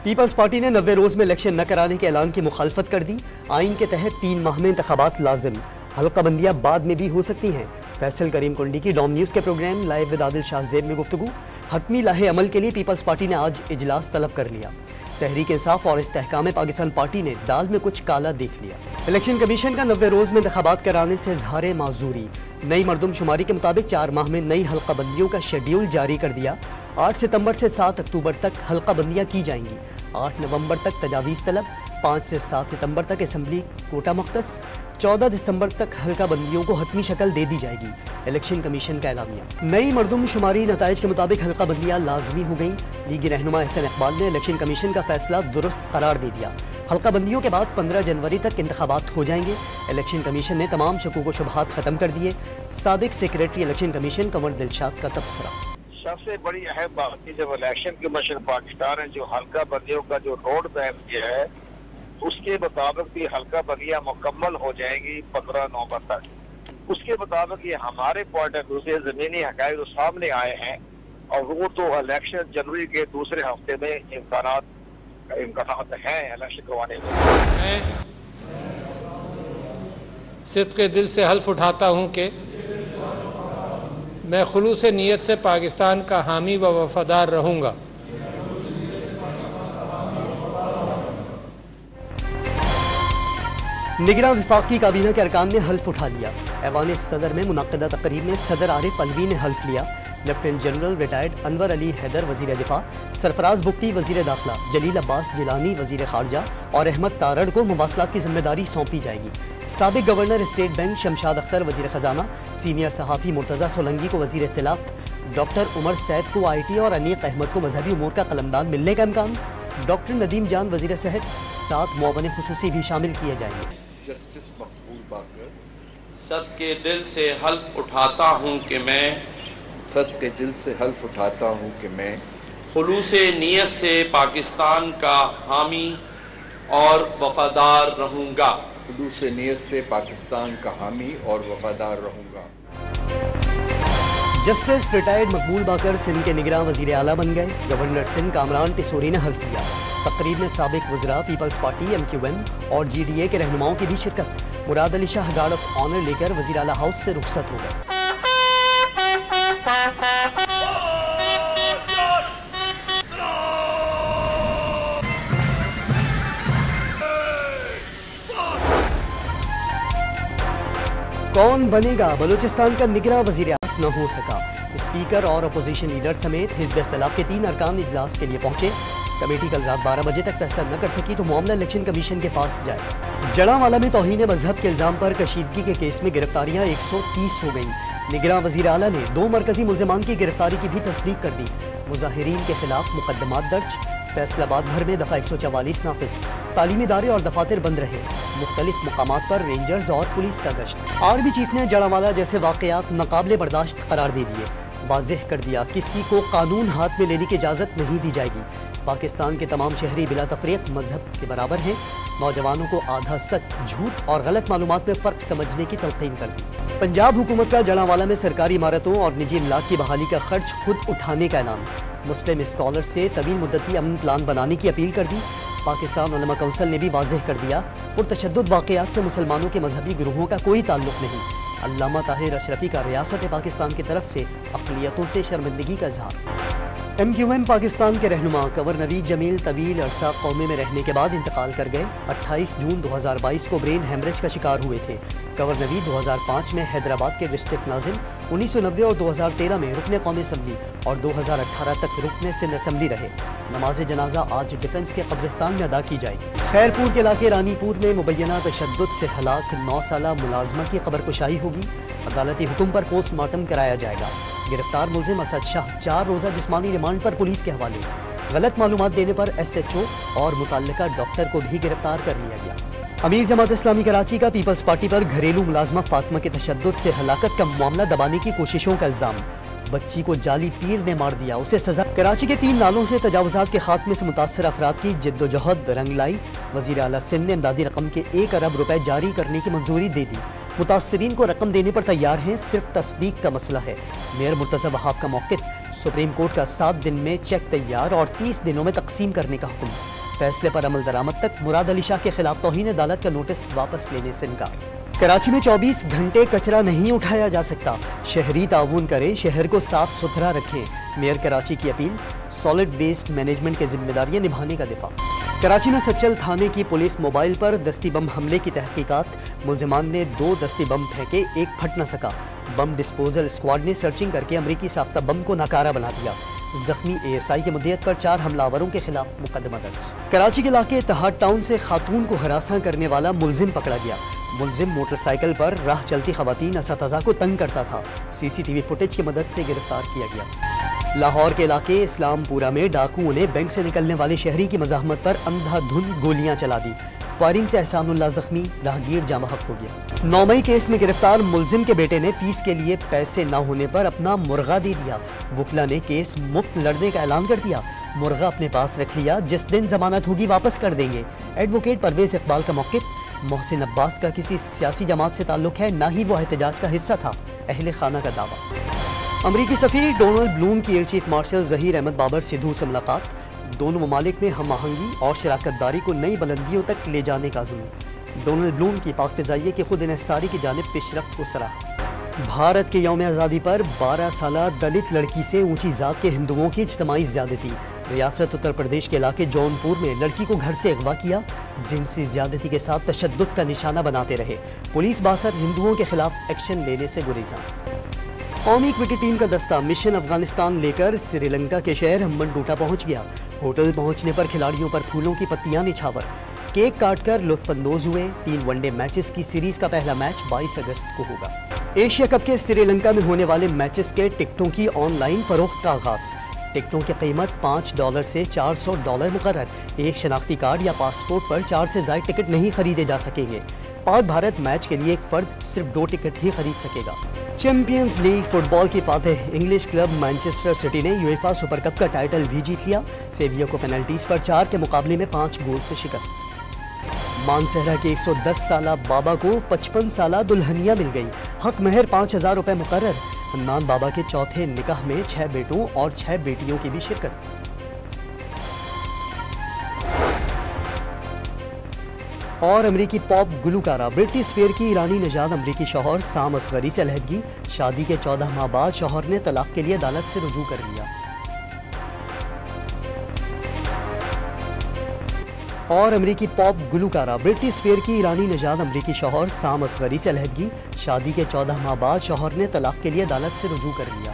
Peoples party ने 90 रोज में election न कराने के ऐलान की मुखालफत कर दी। आइन के तहत 3 माह में इंतखाबात लाजिम, हल्का बंदियां बाद में भी हो सकती हैं। फैसल करीम कुंडी की डॉम न्यूज के program live with Adil Shah Zeb में गुफ्तगू। हतमी लाहे अमल के लिए पीपल्स पार्टी ने आज इजलास तलब कर लिया। तहरीक इंसाफ और इस्तेहकाम पाकिस्तान पार्टी ने दाल में कुछ काला देख लिया। इलेक्शन कमीशन का 90 रोज में इंतखाबात कराने से इजहार माजूरी। नई मरदमशुमारी के मुताबिक 4 माह में नई हल्का बंदियों का शेड्यूल जारी कर दिया। 8 सितंबर से 7 अक्टूबर तक हल्का बंदियां की जाएंगी। 8 नवंबर तक तजावीज़ तलब, 5 से 7 सितंबर तक असम्बली कोटा मुख्तस, 14 दिसंबर तक हल्का बंदियों को हतमी शक्ल दे दी जाएगी। इलेक्शन कमीशन का एलामिया। नई मरदमशुमारी नताइज के मुताबिक हल्का बंदियां लाजमी हो गई। लीगी रहनुमा एहसन इकबाल ने इलेक्शन कमीशन का फैसला दुरुस्त करार दे दिया। हल्का बंदियों के बाद 15 जनवरी तक इंतखाबात हो जाएंगे। इलेक्शन कमीशन ने तमाम शकूक व शुबहात खत्म कर दिए। साबिक secretary election commission Kanwar Dilshad का तबसरा। सबसे बड़ी अहम बात की जब इलेक्शन कमीशन पाकिस्तान है जो हल्का बंदियों का जो रोड मैप किया है उसके मुताबिक भी हल्का बंदियां मुकम्मल हो जाएंगी 15 नवंबर तक। उसके मुताबिक ये हमारे पॉइंट ऑफ व्यू से जमीनी हकायक जो सामने आए हैं और वो तो इलेक्शन जनवरी के दूसरे हफ्ते में इम्कानात हैं इलेक्शन करवाने में। मैं सिद्क़े दिल से हल्फ उठाता हूँ कि मैं खुलूस नीयत से पाकिस्तान का हामी व वफादार रहूँगा। निगरान विफाकी काबीना के अरकान ने हल्फ उठा लिया। ऐवान सदर में मुनक़दा तकरीब में सदर आरिफ अलवी ने हल्फ लिया। Lieutenant general retired Anwar Ali Haider वजीर दिफा, सरफराज बुख्ती वजीर दाखिला, जलील अब्बास जिलानी वजीर खारजा और अहमद तारड़ को मवासलात की जिम्मेदारी सौंपी जाएगी। साबिक governor state bank Shamshad Akhtar वजीर खजाना, सीनियर सहाफ़ी मुर्तज़ा सोलंगी को वजीर इत्तलात, डॉक्टर उमर सैद को IT और अनीक अहमद को मजहबी उमूर का कलमदान मिलने का इम्कान। डॉक्टर नदीम जान वजीर सेहत, 7 मुआवन खुसूसी भी शामिल किए जाएंगे। जस्टिस मकबूल बाकर सदके दिल से हल्फ उठाता हूँ कि मैं खुलूस नीयत से पाकिस्तान का हामी और वफादार रहूँगा। खुलूस नीयत से पाकिस्तान का हामी और वफादार रहूँगा। जस्टिस रिटायर्ड मकबूल बाकर सिंध के निगरान वजीर आला बन गए। गवर्नर सिंध कामरान तिसोरी ने हल्फ लिया। तकरीब में साबिक वज़रा, पीपल्स पार्टी, MQM और GDA के रहनुमाओं की भी शिरकत। Murad Ali Shah guard of honour लेकर वजीर आला हाउस से रुखसत हो गए। कौन बनेगा बलूचिस्तान का निगरान वज़ीर आज़म न हो सका। स्पीकर और अपोजिशन लीडर समेत हिज़्ब इख्तिलाफ के 3 अरकान इजलास के लिए पहुंचे। कमेटी कल रात 12 बजे तक फैसला न कर सकी तो मामला इलेक्शन कमीशन के पास जाए। जड़ावाला में तौहीन मजहब के इल्जाम पर कशीदगी के केस में गिरफ्तारियां 130 हो गईं। निगरान वज़ीर आला ने 2 मरकजी मुल्ज़िमान की गिरफ्तारी की भी तस्दीक कर दी। मुज़ाहिरीन के खिलाफ मुकदमात दर्ज। फैसलाबाद भर में दफ़ा 144 नाफिज। तालीमी इदारे और दफातर बंद रहे। मुख्तलिफ मकामात पर रेंजर्स और पुलिस का गश्त। आर्मी चीफ ने जड़ावाला जैसे वाक़यात नाकाबिले बर्दाश्त करार दे दिए। वाज़ेह कर दिया किसी को कानून हाथ में लेने की इजाज़त नहीं दी जाएगी। पाकिस्तान के तमाम शहरी बिला तफरीक मजहब के बराबर हैं। नौजवानों को आधा सच, झूठ और गलत मालूमात में फ़र्क समझने की तलक़ीन कर दी। पंजाब हुकूमत का जड़ावाला में सरकारी इमारतों और निजी इमलाक की बहाली का खर्च खुद उठाने का ऐलान। मुस्लिम स्कॉलर से तवील मुद्दती अमन प्लान बनाने की अपील कर दी। पाकिस्तान उलमा कौंसिल ने भी वाज़ेह कर दिया पुरतशद्दुद वाक़यात से मुसलमानों के मजहबी ग्रोहों का कोई ताल्लुक़ नहीं। अल्लामा ताहिर अशरफी का रियासत पाकिस्तान की तरफ से अक़लियतों से शर्मिंदगी का इज़हार। MQM पाकिस्तान के रहनुमा कंवर नवीद जमील तवील अरसा कौमे में रहने के बाद इंतकाल कर गए। 28 जून 2022 को ब्रेन हेमरेज का शिकार हुए थे। कंवर नवीद 2005 में हैदराबाद के डिस्ट्रिक्ट नाजिम, 1990 और 2013 में रुकने कौमी असम्बली और 2018 तक रुकने सिंध असम्बली रहे। नमाज जनाजा आज डिफेंस के कब्रिस्तान में अदा की जाएगी। खैरपुर के इलाके रानीपुर में मुबैना तशद्दुद से हलाक 9 साला मुलाजमा की खबर कुशाई होगी। अदालती हुक्म पर पोस्टमार्टम कराया जाएगा। गिरफ्तार मुलजिम असद शाह 4 रोज़ा जिस्मानी रिमांड पर पुलिस के हवाले। गलत मालूमात देने पर SHO और मुतल्लिका डॉक्टर को भी गिरफ्तार कर लिया गया। अमीर जमात इस्लामी कराची का पीपल्स पार्टी पर घरेलू मुलाजमा फातिमा के तशद्दुद से हलाकत का मामला दबाने की कोशिशों का इल्जाम। बच्ची को जाली पीर ने मार दिया, उसे सजा। कराची के 3 नालों से तजावुजात के खात्मे से मुतासर अफराद की जिद्दोजहद रंग लाई। वज़ीर आला सिंध ने इमदादी रकम के 1 अरब रुपए जारी करने की मंजूरी दे दी। मुतासरीन को रकम देने पर तैयार हैं, सिर्फ तस्दीक का मसला है। मेयर मुर्तज़ा वहाब का मौक़िफ़ सुप्रीम कोर्ट का 7 दिन में चेक तैयार और 30 दिनों में तकसीम करने का हुक्म। फैसले पर अमल दरामद तक मुराद अली शाह के खिलाफ तौहीन अदालत का नोटिस वापस लेने से इनकार। कराची में 24 घंटे कचरा नहीं उठाया जा सकता, शहरी ताउन करें, शहर को साफ सुथरा रखें। मेयर कराची की अपील। सॉलिड वेस्ट मैनेजमेंट की जिम्मेदारियां निभाने का दिफा। कराची में सच्चल थाने की पुलिस मोबाइल पर दस्ती बम हमले की तहकीकात। मुलजिमान ने 2 दस्ती बम फेंके, एक फट न सका। बम डिस्पोजल स्क्वाड ने सर्चिंग करके अमरीकी साख्ता बम को नाकारा बना दिया। जख्मी ASI के मुद्दत पर 4 हमलावरों के खिलाफ मुकदमा दर्ज। कराची के इलाके इत्तेहाद टाउन से खातून को हरासा करने वाला मुलजिम पकड़ा गया। मुलजिम मोटरसाइकिल पर राह चलती खवातीन असतज़ा को तंग करता था। CCTV फुटेज की मदद से गिरफ्तार किया गया। लाहौर के इलाके इस्लामपुरा में डाकुओं ने बैंक से निकलने वाले शहरी की मज़ाहमत पर अंधाधुंध गोलियां चला दी। फायरिंग से एहसानुल्लाह जख्मी, राहगीर जाम हक हो गया। 9 मई केस में गिरफ्तार मुलजिम के बेटे ने फीस के लिए पैसे न होने पर अपना मुर्गा दे दिया। वकला ने केस मुफ्त लड़ने का ऐलान कर दिया। मुर्गा अपने पास रख लिया, जिस दिन जमानत होगी वापस कर देंगे। एडवोकेट परवेज इकबाल का मौक़िफ़। मोहसिन अब्बास का किसी सियासी जमात से ताल्लुक है, ना ही वो एहतजाज का हिस्सा था, अहले खाना का दावा। अमरीकी सफीर डोनाल्ड ब्लूम की air chief marshal Zaheer Ahmed Babar Sidhu से मुलाकात। दोनों ममालिक में हम आहंगी और शराकतदारी को नई बुलंदियों तक ले जाने का अज़्म। डोनाल्ड ब्लूम की पाक फ़िज़ाइया की खुद इन्हिसारी की जानिब पेशरफ्त को सराहा। भारत के यौम आज़ादी पर 12 साला दलित लड़की से ऊंची जात के हिंदुओं की इज्तमाई ज़्यादती। रियासत उत्तर प्रदेश के इलाके जौनपुर में लड़की को घर से अगवा किया, जिनसी ज़्यादती के साथ तशद्दुद का निशाना बनाते रहे। पुलिस 62 हिंदुओं के खिलाफ एक्शन लेने से गुरेजा। कौमी क्रिकेट टीम का दस्ता मिशन अफगानिस्तान लेकर श्रीलंका के शहर हम्बनटोटा पहुंच गया। होटल पहुंचने पर खिलाड़ियों पर फूलों की पत्तियां निछावर, केक काटकर लुत्फानंदोज हुए। 3 वनडे मैचेस की सीरीज का पहला मैच 22 अगस्त को होगा। एशिया कप के श्रीलंका में होने वाले मैचेस के टिकटों की ऑनलाइन फरोख्त का आगाज। टिकटों की कीमत $5 से $400 मुकर्रर। एक शनाख्ती कार्ड या पासपोर्ट पर 4 से ज़ायद टिकट नहीं खरीदे जा सकेंगे। पाक भारत मैच के लिए एक फर्द सिर्फ 2 टिकट ही खरीद सकेगा। चैंपियंस लीग फुटबॉल की Fateh English club Manchester city ने यूएफा सुपर कप का टाइटल भी जीत लिया। सेविया को पेनल्टीज पर 4 के मुकाबले में 5 गोल से शिकस्त। मानसहरा के 110 साला बाबा को 55 साला दुल्हनिया मिल गई। हक महर ₹5000 मुकर्रर। हन्नान बाबा के चौथे निकाह में 6 बेटों और 6 बेटियों की भी शिरकत। और अमरीकी पॉप गुलकारा ब्रिटनी स्पीयर की ईरानी नजाद अमरीकी शौहर साम असगरी से अलहदगी। शादी के 14 माह बाद शौहर ने तलाक के लिए अदालत से रुजू कर लिया। और अमरीकी पॉप गुलकारा ब्रिटनी स्पीयर की ईरानी नजाद अमरीकी शौहर साम असगरी से अलहदगी। शादी के 14 माह बाद शौहर ने तलाक के लिए अदालत से रुजू कर लिया।